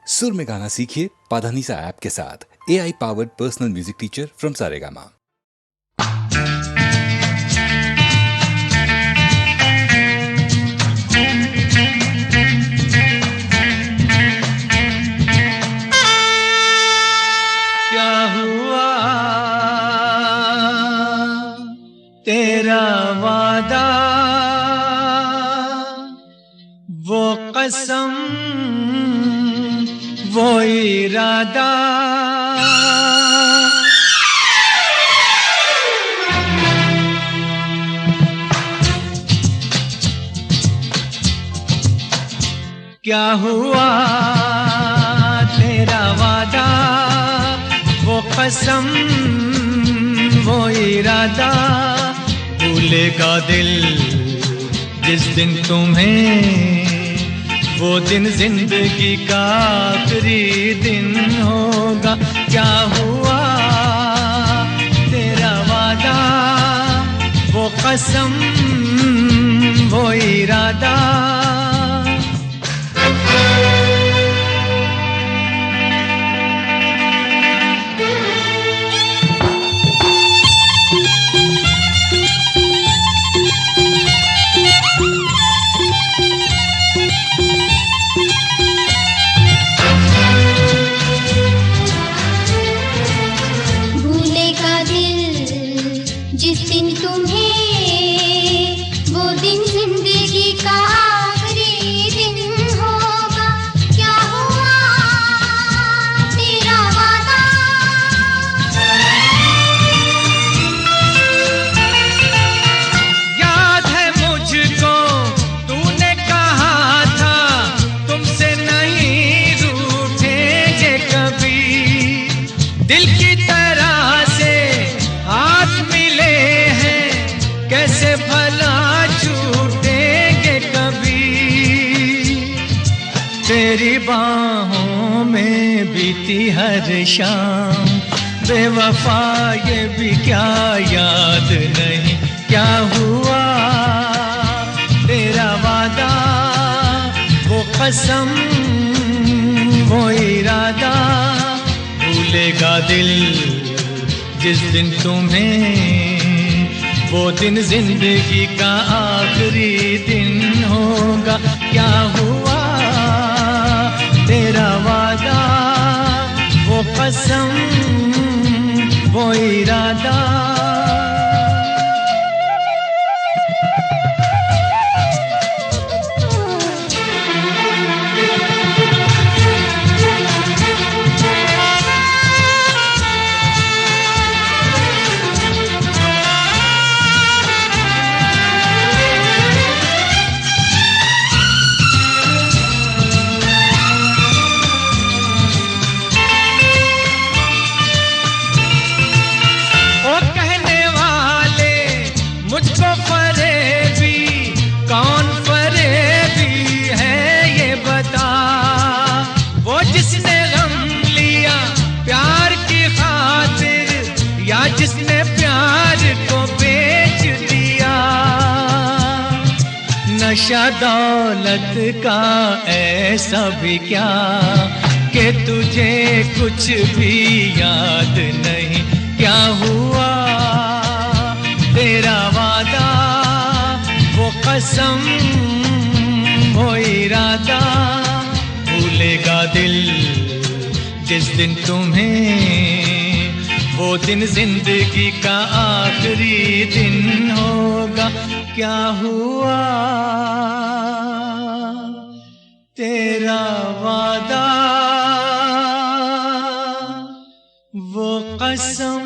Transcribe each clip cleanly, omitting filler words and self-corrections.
सुर में गाना सीखिए पाधानीसा ऐप के साथ। AI powered personal music teacher from Saregama. क्या हुआ तेरा वादा, वो कसम, वो इरादा, क्या हुआ तेरा वादा, वो कसम, वो इरादा, भूलेगा दिल जिस दिन तुम्हें, वो दिन जिंदगी का आखिरी दिन होगा। क्या हुआ तेरा वादा, वो कसम, वो इरादा। तेरी बाहों में बीती हर शाम, बेवफा ये भी क्या याद नहीं। क्या हुआ तेरा वादा, वो कसम, वो इरादा, भूलेगा दिल जिस दिन तुम्हें, वो दिन जिंदगी का आखिरी दिन होगा। क्या हुआ तेरा वादा, वो कसम, वो इरादा। जिसने प्यार को बेच दिया, नशा दौलत का ऐसा भी क्या कि तुझे कुछ भी याद नहीं। क्या हुआ तेरा वादा, वो कसम, वो इरादा, भूलेगा दिल जिस दिन तुम्हें, वो दिन जिंदगी का आखिरी दिन होगा। क्या हुआ तेरा वादा, वो कसम।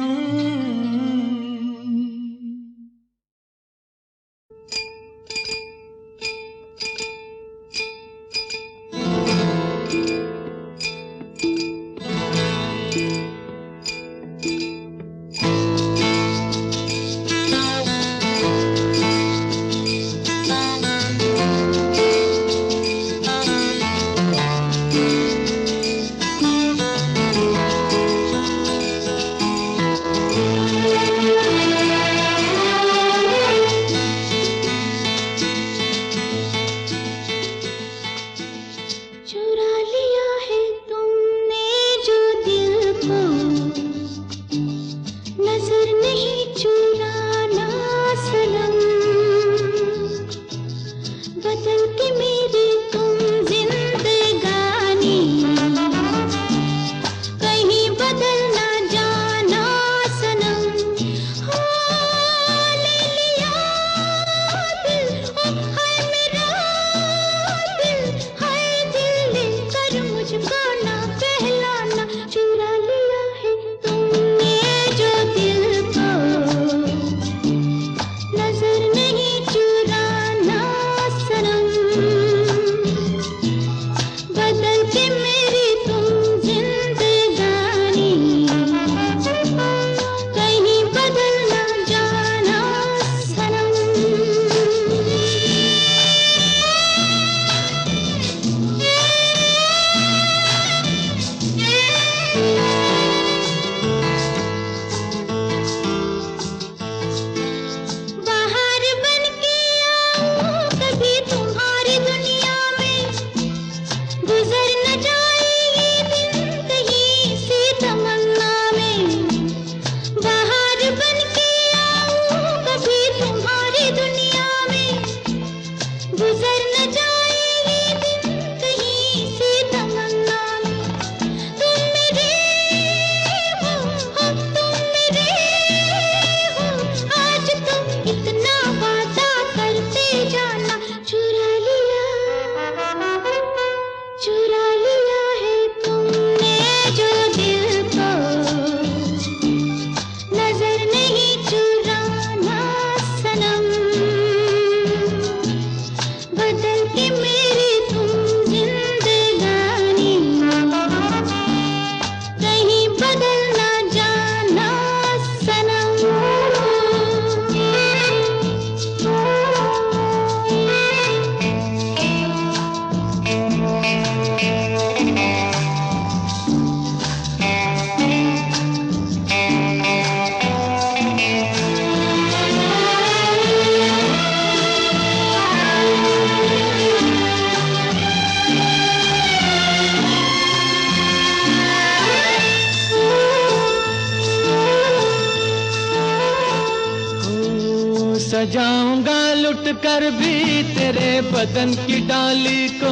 सजाऊंगा लुट कर भी तेरे बदन की डाली को,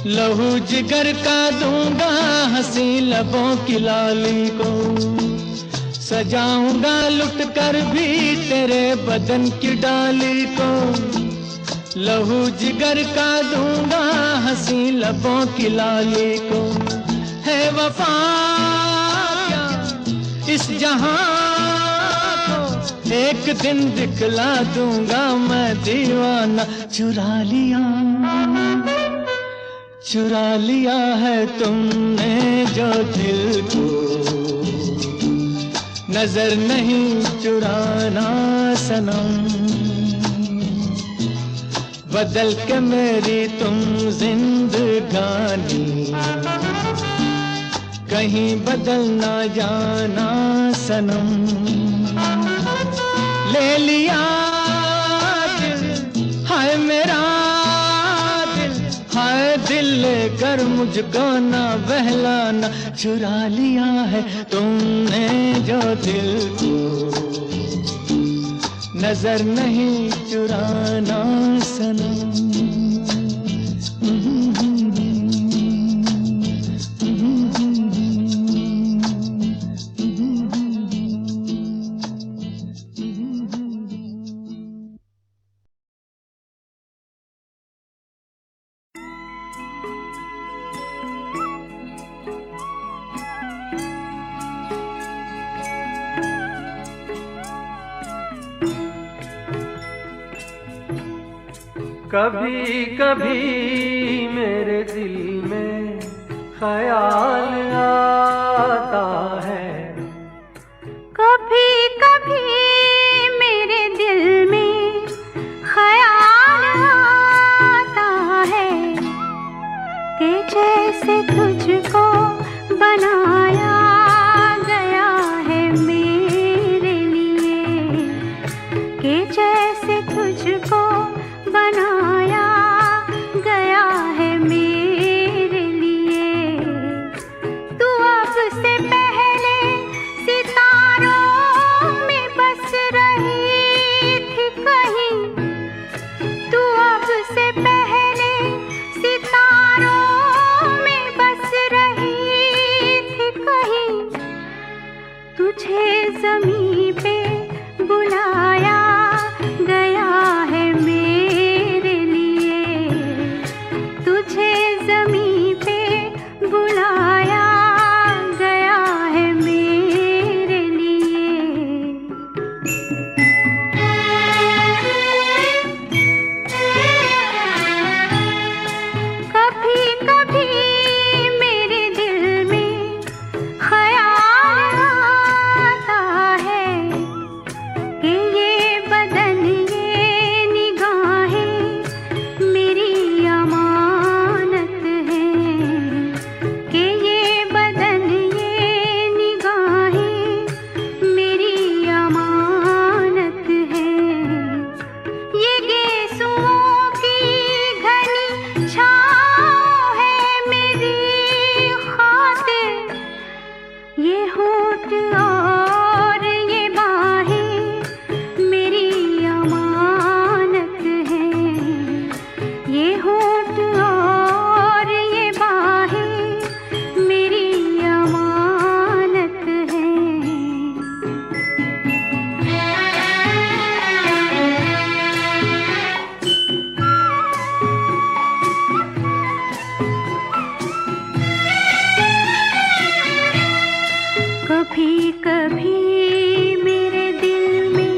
लहू जिगर का दूंगा हंसी लबों की लाली को। सजाऊंगा लुट कर भी तेरे बदन की डाली को, लहू जिगर का दूंगा हंसी लबों की लाली को। है वफा क्या इस जहां को, एक दिन दिखला दूंगा मैं दीवाना। चुरा लिया है तुमने जो दिल को, नजर नहीं चुराना सनम। बदल के मेरी तुम जिंदगानी, कहीं बदल ना जाना सनम। ले लिया दिल, हाय मेरा दिल, हाय दिल लेकर मुझको ना बहलाना। चुरा लिया है तुमने जो दिल को, नजर नहीं चुराना सनम। कभी कभी मेरे दिल में ख्याल आता है, कभी कभी मेरे दिल में ख्याल आता है कि जैसे तुझको बनाया गया है मेरे लिए, कि जैसे तुझको बनाया गया है मेरे लिए। तू अब से पहले सितारों में बस रही थी कहीं, तू अब से पहले सितारों में बस रही थी कहीं। तुझे ज़मीं पे बुलाया गया है मेरे लिए, तुझे ज़मीं पे बुलाया गया है मेरे लिए। कभी कभी मेरे दिल में ख्याल आता है कि ये बदन ये निगाहें मेरी अमानत हैं, कि ये बदन ये निगाहें मेरी अमानत हैं। ये गेसुओं की घनी छाँव है मेरी खातिर, ये होठ और ये बाहें मेरी अमानत हैं, ये होठ और ये बाहें मेरी अमानत हैं। कभी कभी मेरे दिल में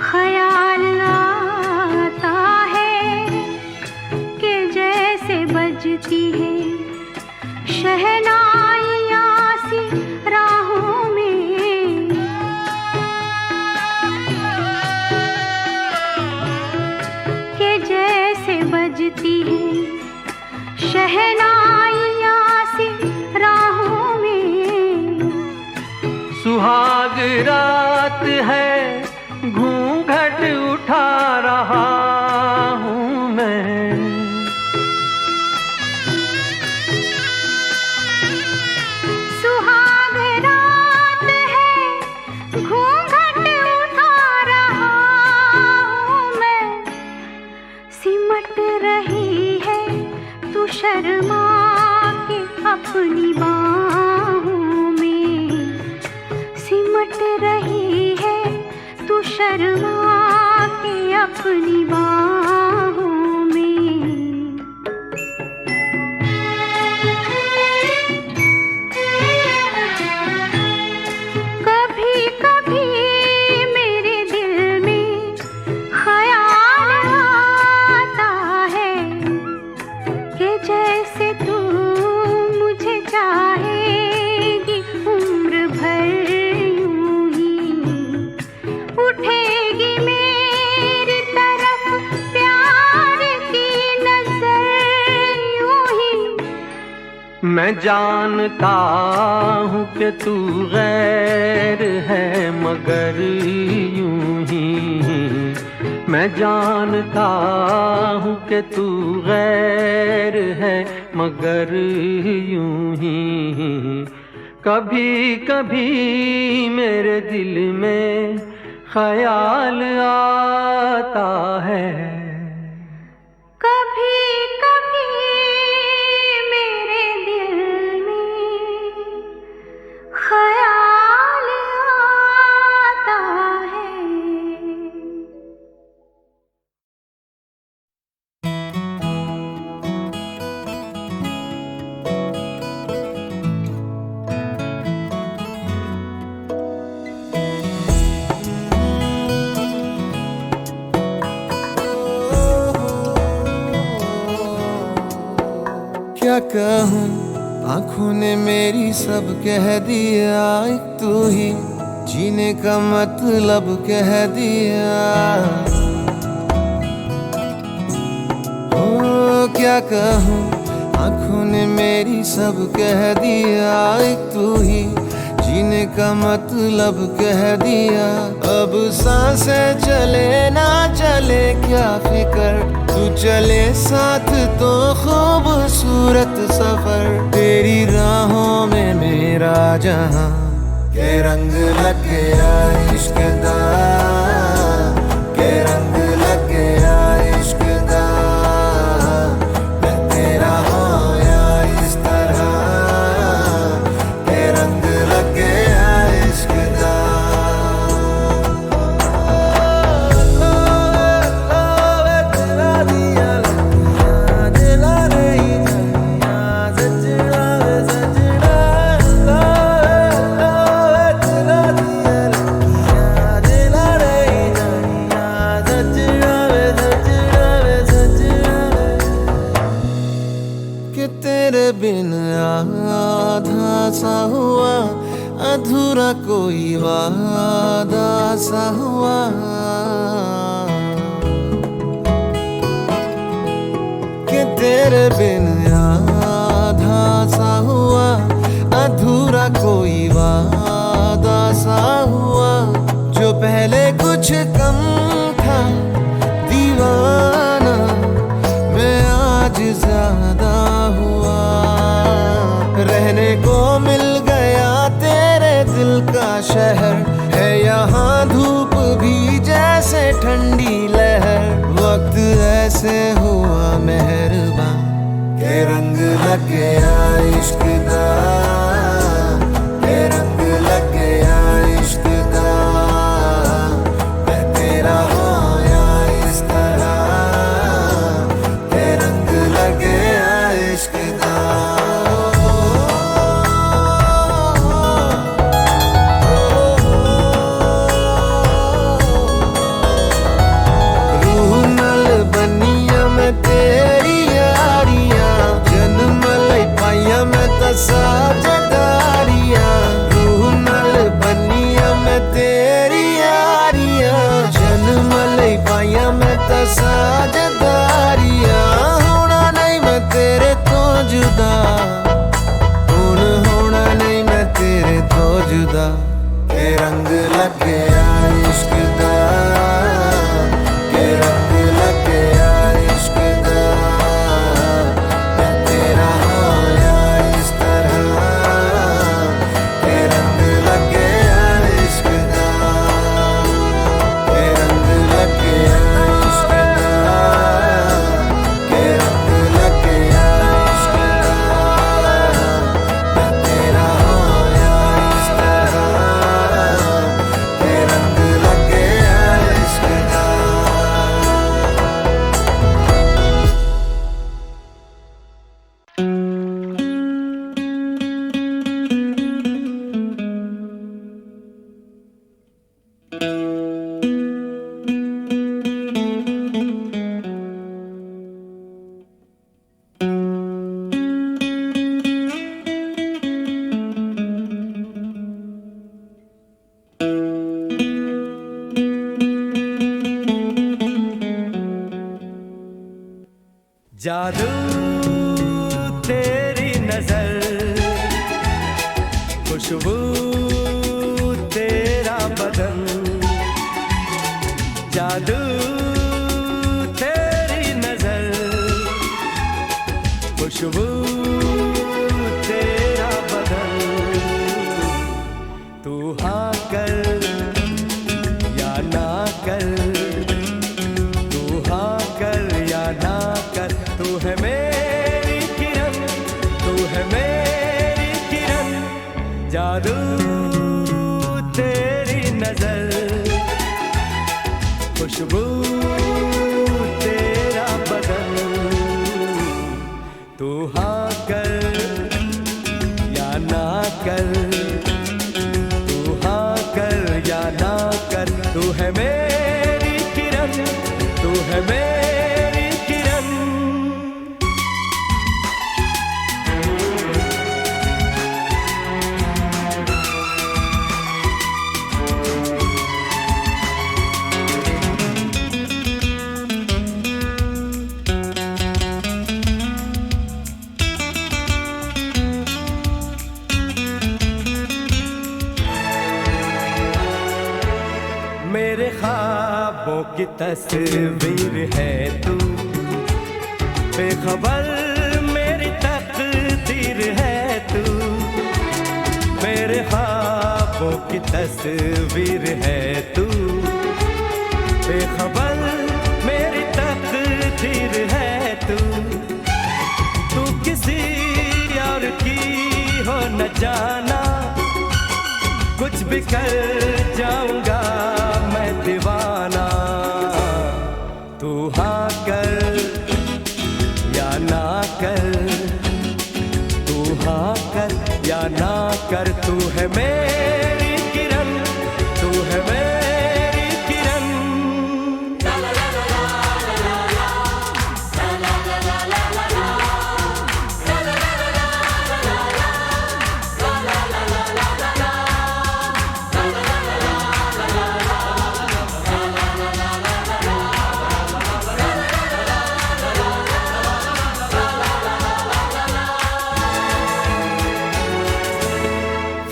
ख्याल आता है कि जैसे बजती है शहनाइयाँ सी राहों में, कि जैसे बजती है शहनाइयाँ सी राहों में। सुहाग रात है घूंघट उठा रहा हूँ मैं, सुहाग रात है घूंघट उठा रहा अपनी बाहों में। कभी कभी मेरे दिल में ख्याल आता है कि जैसे तू मुझे चाहेगी उम्र भर यूं ही, उठेगी मेरी तरफ प्यार की नजर यूं ही। मैं जानता हूँ कि तू गैर है मगर यूं ही, मैं जानता हूँ कि तू गैर है मगर यूं ही। कभी कभी मेरे दिल में ख्याल आता है। कभी कभी मेरे दिल में ख्याल आता है। क्या कहूँ, आँखों ने मेरी सब कह दिया, एक तू ही जीने का मतलब कह दिया। ओ क्या कहूँ, आँखों ने मेरी सब कह दिया, एक तू ही जीने का मतलब कह दिया। अब सांसें चले ना चले क्या फिकर, तू चले साथ तो खूबसूरत सफर। तेरी राहों में मेरा जहां के रंग लग गया इश्क दा, के रंग लग गया इश्क दा। मैं तेरा होया इस तरह, के रंग लग गया इश्क दा। कि तेरे बिन आधा सा हुआ, अधूरा कोई वादा सा हुआ। कि तेरे बिन आधा सा हुआ, अधूरा कोई वादा सा हुआ। जो पहले कुछ कम था दीवाना, मैं आज ज्यादा हुआ। रहने को मिल गया तेरे दिल का शहर, है यहाँ धूप भी जैसे ठंडी लहर। वक्त ऐसे हुआ मेहरबान के रंग लग गया इश्क दा, के रंग लग गया इश्क दा। मैं तेरा होया इस तरह, के रंग लग गया इश्क दा। रूह नल बनिया मैं तेरी यारियां, जन्म लई पाइया मैं तसा। जादू तेरी नजर, खुशबू तेरा बदन, जादू तेरी नजर, खुशबू तेरा बदन। तू हाँ कर या ना कर, तू हाँ कर या ना कर, तू है मेरी किरण, तू है मेरी किरण, जादू तेरी नजर, खुशबू तेरा बदन। तू हाँ कर या ना कर, तू हाँ कर या ना कर, तू है मेरी किरण, तू है मेरी किरण। मेरे ख्वाबों की तस्वीर है तू, बेखबर मेरी तकदीर है तू। मेरे ख्वाबों की तस्वीर है तू, बेखबर मेरी तकदीर है तू। तू किसी और की हो न जाना, कुछ भी कर जाऊंगा मैं दीवाना। तू हाँ कर या ना कर, तू हाँ कर या ना कर, तू है मेरी किरण, तू है मेरी किरण।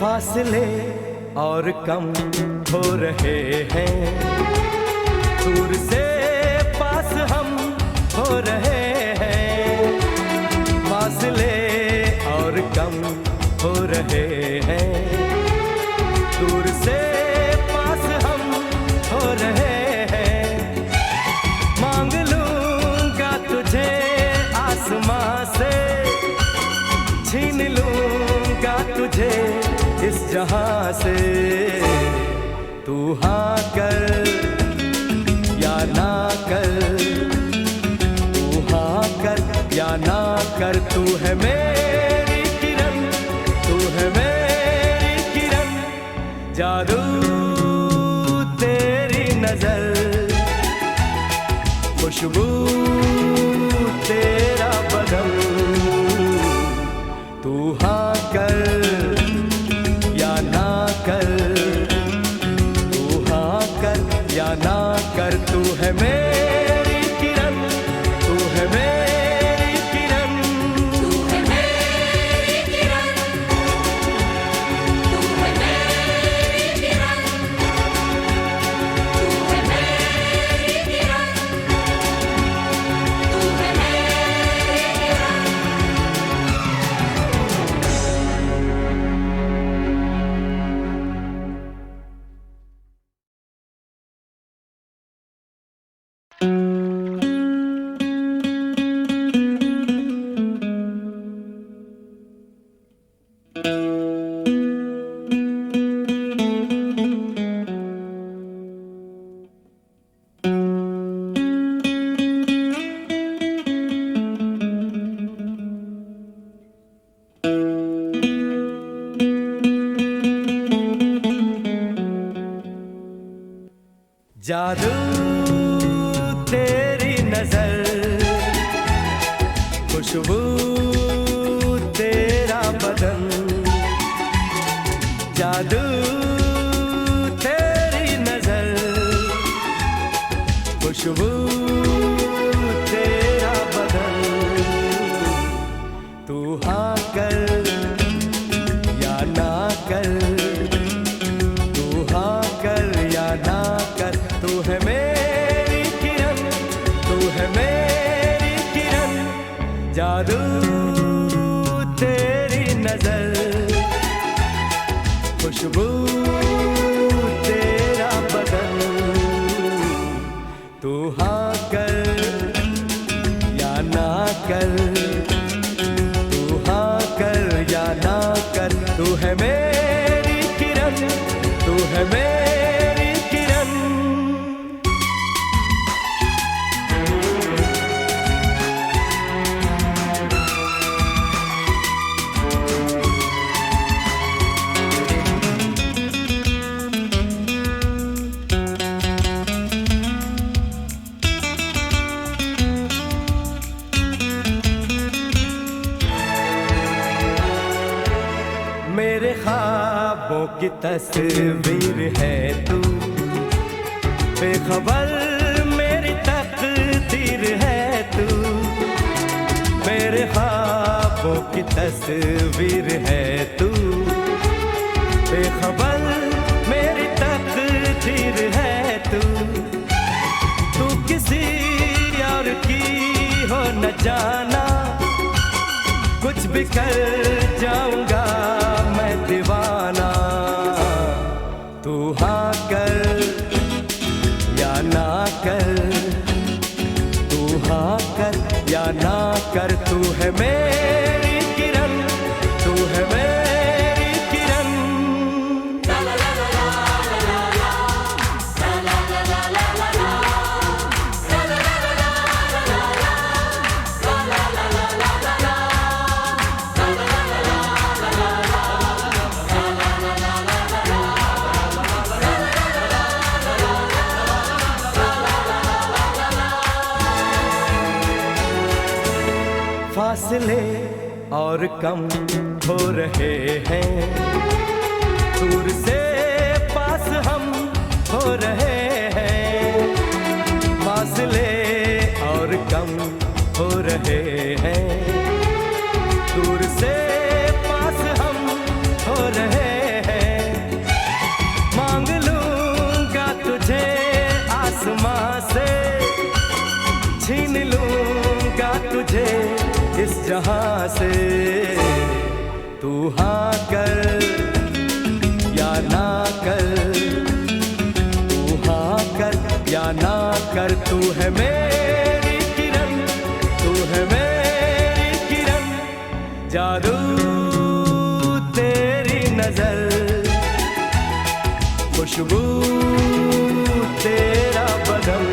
फासले और कम हो रहे हैं, दूर से पास हम हो रहे हैं। फासले और कम हो रहे हैं, दूर से पास हम हो रहे हैं। मांग लूंगा तुझे आसमां से, छीन लूंगा तुझे इस जहां से। तू हाँ कर या ना कर, तू हाँ कर या ना कर, तू है मेरी किरण, तू है मेरी किरण, जादू तेरी नजर, खुशबू तेरा बदन। तू हाँ कर या ना कर, तू हाँ कर या ना कर, तू है मेरी किरण, तू है मेरी किरण, तू है मेरी किरण, तू है मेरी किरण, तू है मेरी किरण, तू है मेरी किरण। जादू तेरी नजर, खुशबू तेरा बदन, जादू तेरी नजर, खुशबू तेरा बदन। नजर, खुशबू तेरा बदन, तू हाँ कर या ना कर, तू हाँ कर या ना कर, तू है मेरी किरण, तू है मेरी किरण। मेरे ख्वाबों की तस्वीर है तू, बेखबर मेरी तकदीर है तू, मेरे ख्वाबों की तस्वीर है तू, बेखबर मेरी तकदीर है तू, तू किसी और की हो न जाना, कुछ भी कर जाऊंगा मैं दीवाना, तू हाँ कर या ना कर, तू हाँ कर या ना कर, तू है मेरी किरण, तू है मेरी किरण। फासले और कम हो रहे हैं, दूर से पास हम हो रहे हैं, फासले और कम हो रहे हैं, दूर से पास हम हो रहे हैं, मांग लूंगा तुझे आसमां से, छीन लूंगा तुझे इस जहां से, तू हाँ कर या ना कर, तू हाँ कर या ना कर, तू है मेरी किरण, तू है मेरी किरण, जादू तेरी नजर, खुशबू तेरा बदन,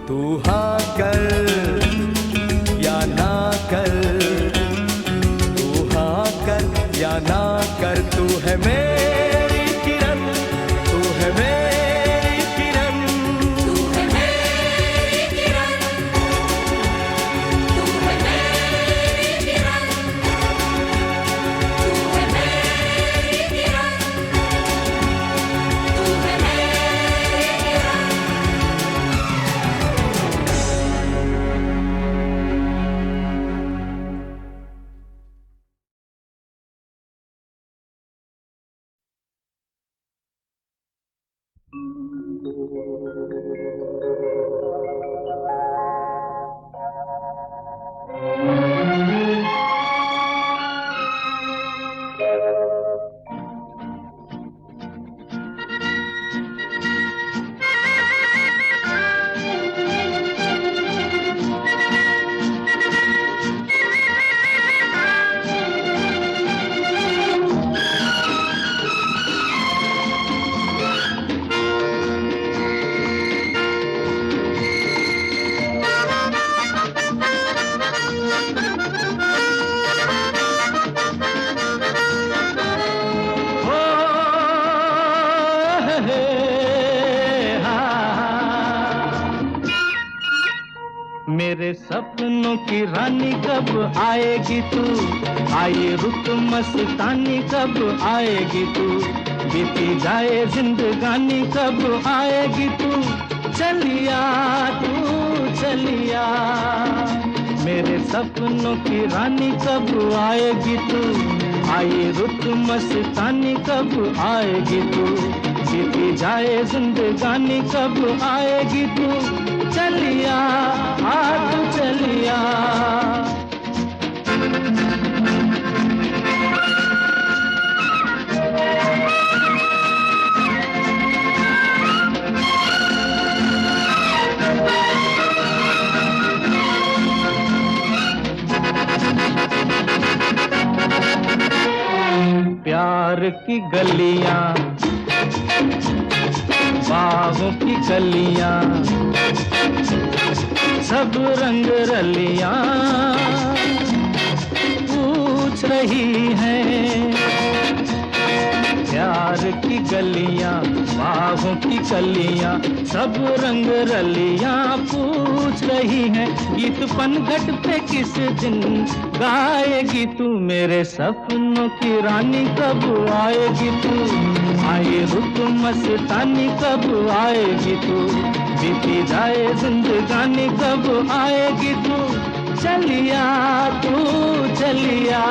तू हाँ कर या ना कर, तू हाँ कर या ना कर, तू है मेरी किरण, तू है मेरी किरण, तू है मेरी किरण, तू है मेरी किरण, तू है मेरी किरण, तू है मेरी किरण। मेरे सपनों की रानी कब आएगी तू, आए रुत मस्तानी कब आएगी तू, बीती जाए जिंदगानी कब आएगी तू, चलिया तू चलिया। मेरे सपनों की रानी कब आएगी तू, आए रुत मस्तानी कब आएगी तू, बीती जाए जिंदगानी कब आएगी तू, चलिया आ तू चलिया। प्यार की गलियां, बागों की गलियां, सब रंग रलियां पूछ रही हैं। प्यार की गलियां, बागों की कलियां, सब रंग रलियां पूछ रही हैं। गीत पनघट पे किस दिन गाएगी तू, मेरे सपनों की रानी कब आएगी तू। आए रुत मस्तानी कब आएगी तू, बीती जाए जिंदगानी कब आएगी तू। चलिया तू चलिया,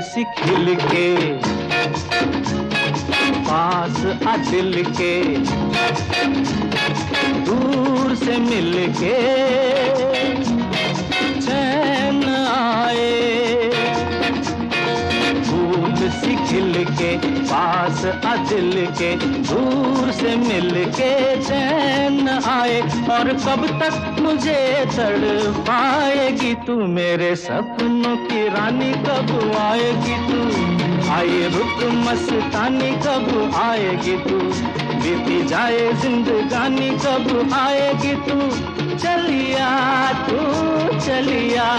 सी खिल के पास आ दिल के, दूर से मिल के चैन आए। फूल सी खिल के पास आ दिल के, दूर से मिल के चैन आए। और कब तक मुझे तड़पाएगी तू, मेरे सपनों की रानी कब आएगी तू। आए रुत मस्तानी कब आएगी तू, बीती जाए जिंदगानी कब आएगी तू। चलिया तू चलिया,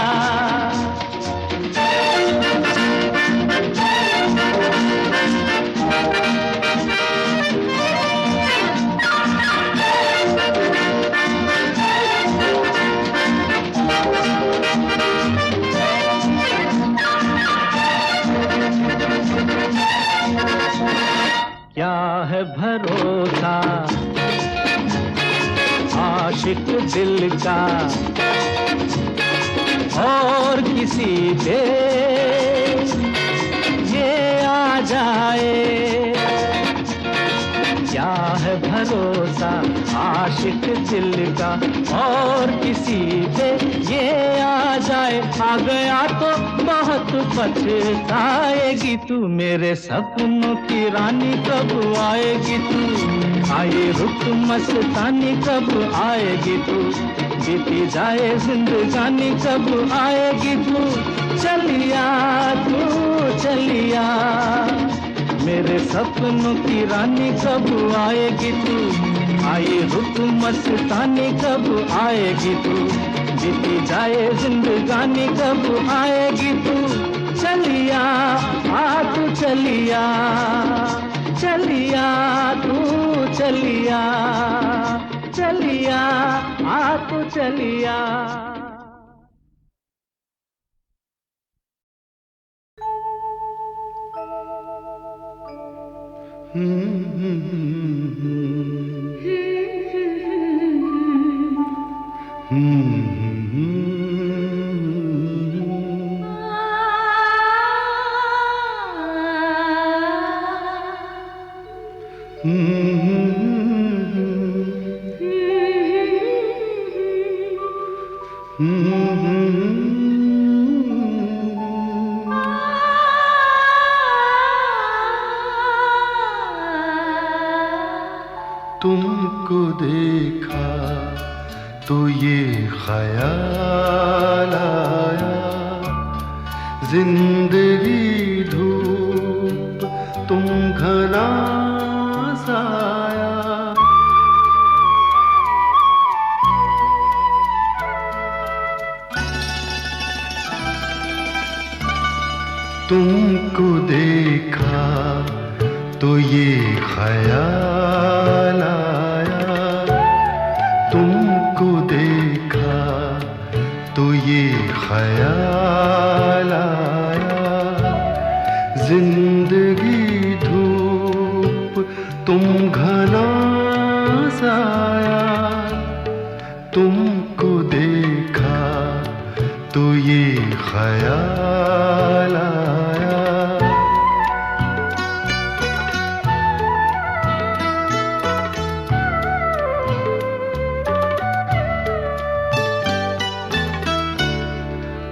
क्या है भरोसा आशिक दिल का और किसी पे ये आ जाए। क्या है भरोसा आशिक दिल का और किसी पे ये आ जाए। आ गया तो बहुत पछताएगी तू, मेरे सपनों की रानी कब आएगी तू। आए रुत मस्तानी कब आएगी तू, बीती जाए जिंदगानी कब आएगी तू। चलिया तू चलिया, मेरे सपनों की रानी कब आएगी तू। आए रुत मस्तानी कब आएगी तू, बीती जाए जिंदगानी कब आएगी तू। चलिया आ तू चलिया, चलिया तू चलिया, चलिया आ तू चलिया। तुमको देखा तो ये ख्याल आया, जिंदगी धूप तुम घना साया। तुमको देखा तो ये ख्याल आया, तुमको देखा तो ये ख्याल आया, जिंदगी धूप तुम घना साया। तुमको देखा तो ये ख्याल आया।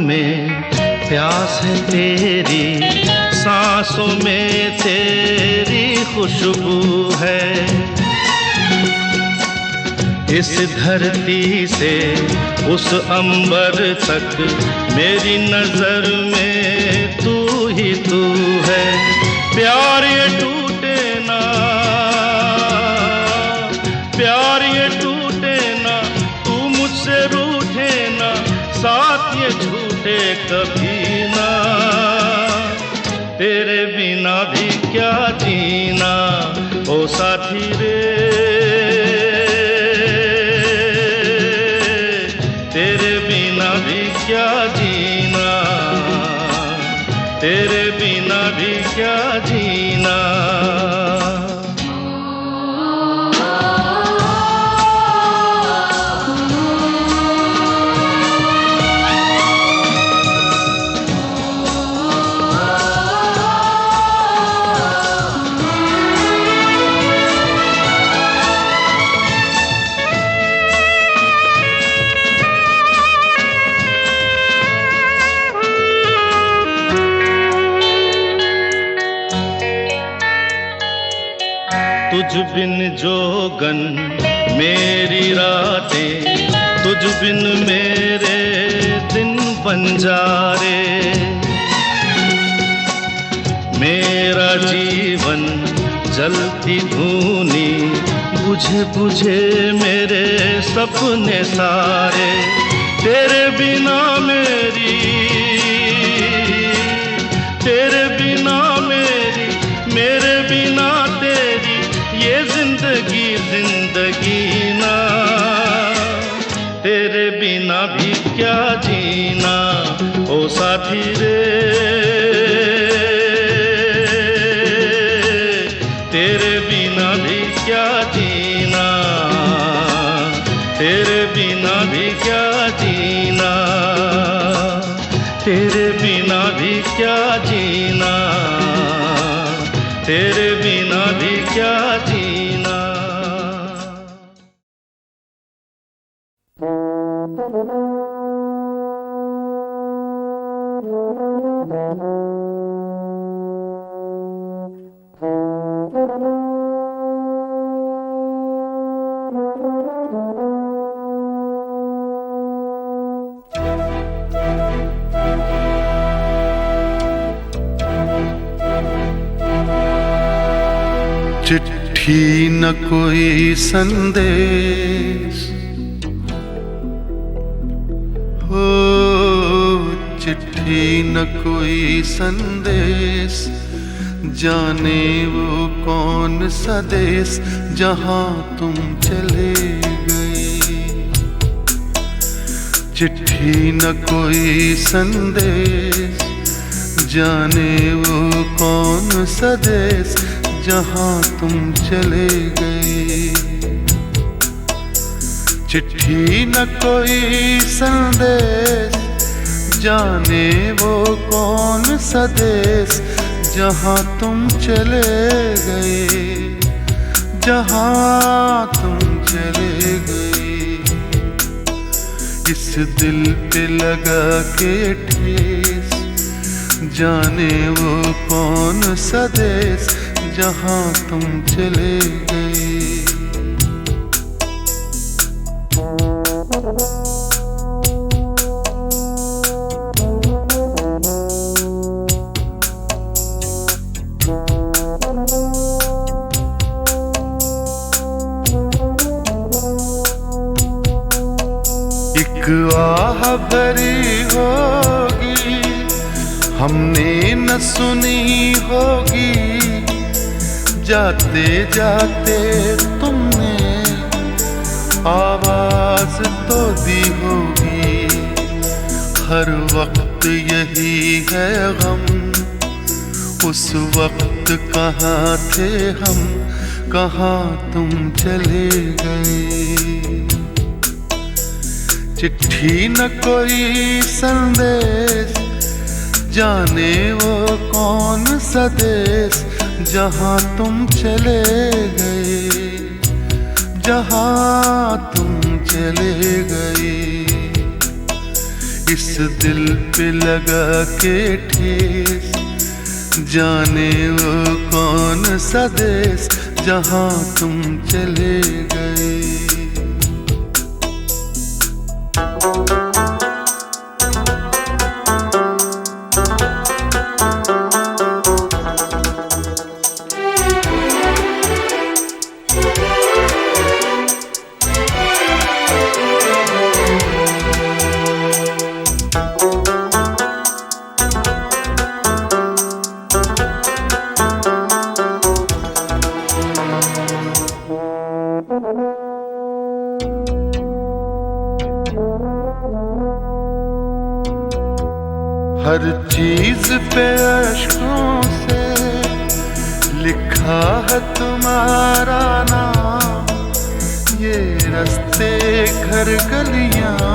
में प्यास है तेरी, सांसों में तेरी खुशबू है। इस धरती से उस अंबर तक मेरी नजर में तू ही तू है। प्यार ये टूटे ना, प्यार ये टूटे ना, तू मुझसे रूठे ना, साथ ये झूठे कभी ना। तेरे बिना भी क्या जीना ओ साथी रे, तेरे बिना भी क्या जीना, तेरे बिना भी क्या जीना। तुझ बिन जोगन मेरी रातें, तुझ बिन मेरे दिन बंजारे। मेरा जीवन जलती धूनी, बुझे बुझे मेरे सपने सारे। तेरे बिना मेरी, तेरे बिना मेरी, मेरे बिना तेरी ये जिंदगी जिंदगी ना। तेरे बिना भी क्या जीना ओ साथी रे, तेरे बिना भी क्या जीना, तेरे बिना भी क्या जीना, तेरे बिना भी क्या जीना, तेरे बिना भी क्या जीना। चिट्ठी न कोई संदेश हो, चिट्ठी न कोई संदेश, जाने वो कौन सा देश जहां तुम चले गए। चिट्ठी न कोई संदेश, जाने वो कौन सा देश जहां तुम चले गए। चिट्ठी न कोई संदेश, जाने वो कौन सा देश जहां तुम चले गए, जहां तुम चले गए। इस दिल पे लगा के ठेस, जाने वो कौन सा देश जहां तुम चले गए। एक आह भरी होगी, हमने न सुनी होगी, जाते जाते तुमने आवाज तो दी होगी। हर वक्त यही है गम, उस वक्त कहाँ थे हम, कहाँ तुम चले गए। चिट्ठी न कोई संदेश, जाने वो कौन सा देश जहां तुम चले गए, जहां तुम चले गए। इस दिल पे लगा के ठेस, जाने वो कौन सा देश जहां तुम चले गए। हर चीज पे अश्कों से लिखा है तुम्हारा नाम, ये रास्ते घर गलियां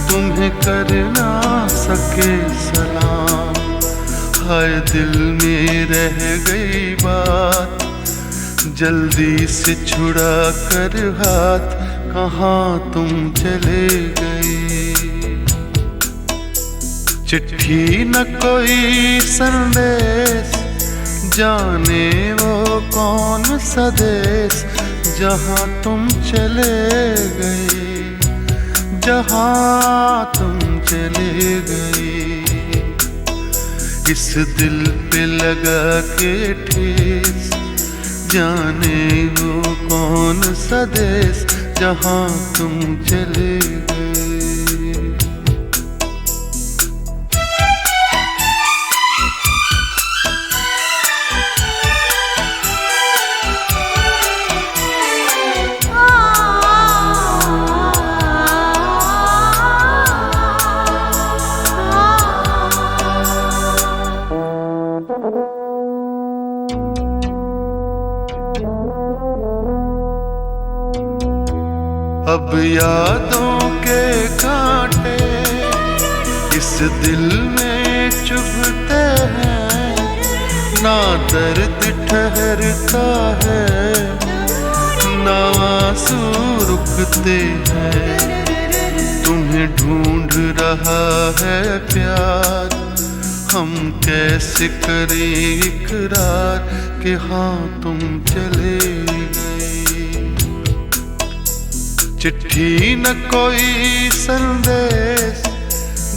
तुम्हें कर ना सके सलाम। हाय दिल में रह गई बात, जल्दी से छुड़ा कर हाथ, कहाँ तुम चले गए। चिट्ठी न कोई संदेश, जाने वो कौन सा देश जहाँ तुम चले गए, जहाँ तुम चले गए। इस दिल पे लगा के ठेस, जाने वो कौन सा देश जहाँ तुम चले गए। अब यादों के कांटे इस दिल में चुभते हैं, ना दर्द ठहरता है, ना आंसू रुकते हैं। तुम्हें ढूंढ रहा है प्यार, हम कैसे करें इकरार कि हाँ तुम चले गए। चिट्ठी न कोई संदेश,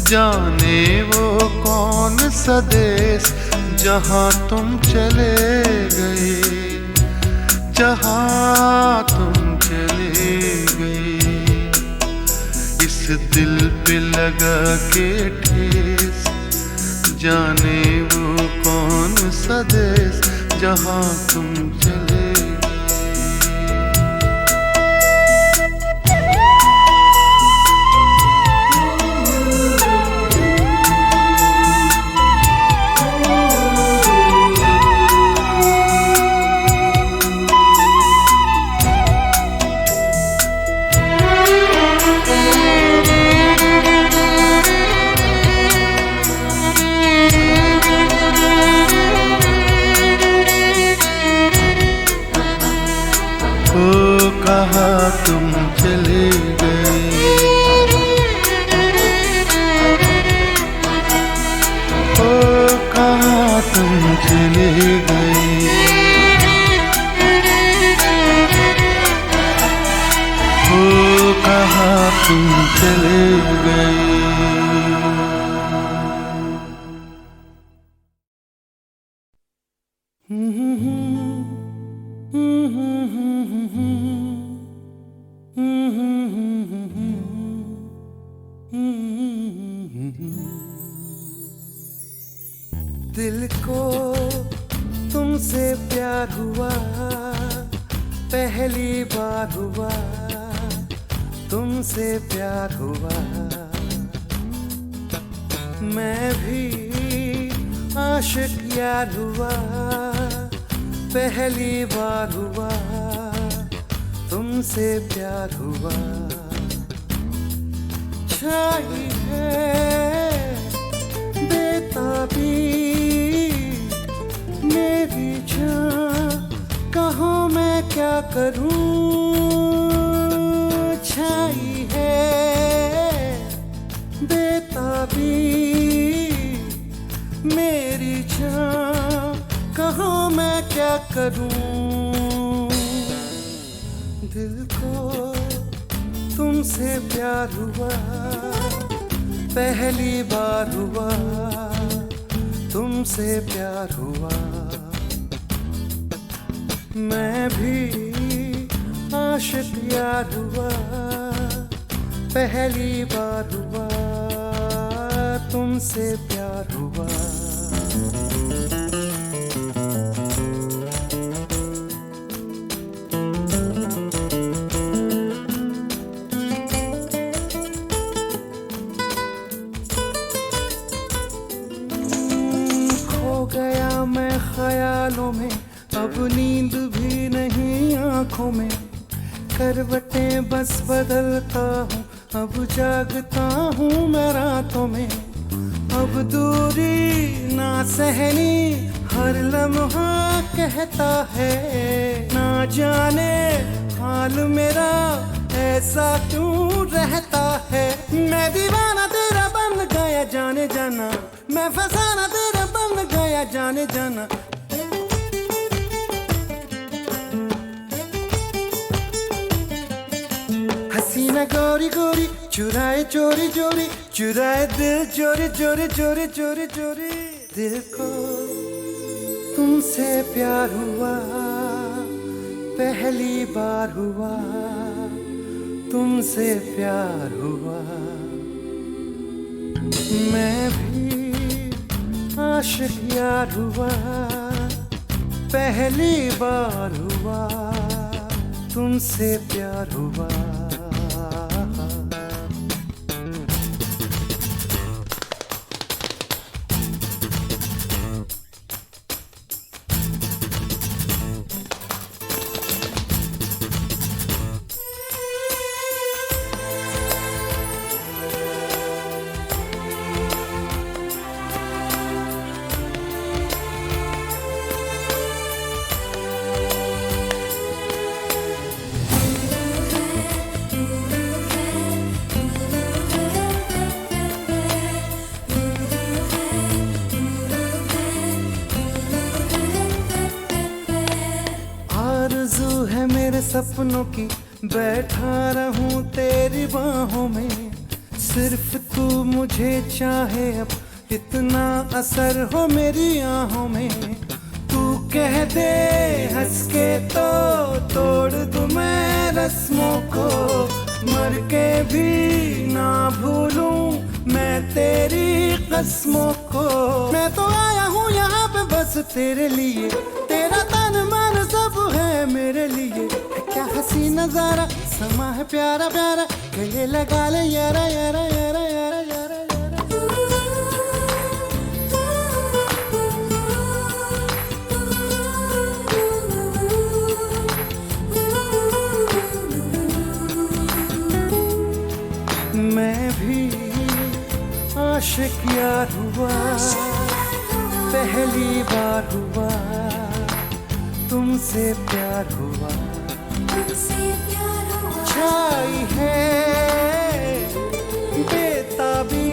जाने वो कौन सा देश जहाँ तुम चले गए, जहाँ तुम चले गए। इस दिल पे लगा के ठेस, जाने वो कौन सा देश जहाँ तुम चले गए। कहाँ तुम चले गए, ओ कहाँ तुम चले गए, ओ कहाँ तुम चले गए। दिल को तुमसे प्यार हुआ, पहली बार हुआ, तुमसे प्यार हुआ। मैं भी आशिक यार हुआ, पहली बार हुआ, तुमसे प्यार हुआ। छाई है बेताबी मेरी जान, कहाँ मैं क्या करूं। छाई है मेरी जान कहाँ मैं क्या करूं, दिल को तुमसे प्यार हुआ, पहली बार हुआ, तुमसे प्यार हुआ। मैं भी आशिक यार हुआ, पहली बार हुआ, तुमसे प्यार हुआ। खो गया मैं ख्यालों में, अब नींद भी नहीं आंखों में, करवटें बस बदलता हूँ, अब जागता हूँ मैं रातों में। अब दूरी ना सहनी, हर लम्हा कहता है, ना जाने हाल मेरा ऐसा क्यों रहता है। मैं दीवाना तेरा बन गया जाने जाना, मैं फसाना तेरा बन गया जाने जाना। हसीना गोरी गोरी चुराए चोरी चोरी, चुराए दिल चोरी चोरी चोरी चोरी चोरी। दिल को तुमसे प्यार हुआ, पहली बार हुआ, तुमसे प्यार हुआ। मैं भी आशिक यार हुआ, पहली बार हुआ, तुमसे प्यार हुआ। आरज़ू है मेरे सपनों की, बैठा रहूं तेरी बाहों में, सिर्फ तू मुझे चाहे, अब इतना असर हो मेरी आहों में। तू कह दे हंस के तो तोड़ दूं मैं रस्मों को, मर के भी ना भूलूं मैं तेरी कसमों को। मैं तो आया हूँ यहाँ पे बस तेरे लिए, तेरा तन मन सब है मेरे लिए। क्या हसी नजारा समा है प्यारा प्यारा, गले लगा ले यारा यारा यारा यारा यारा यारा। मैं भी आशिक यार हुआ, पहली बार हुआ, तुमसे प्यार हुआ। छाई है बेताबी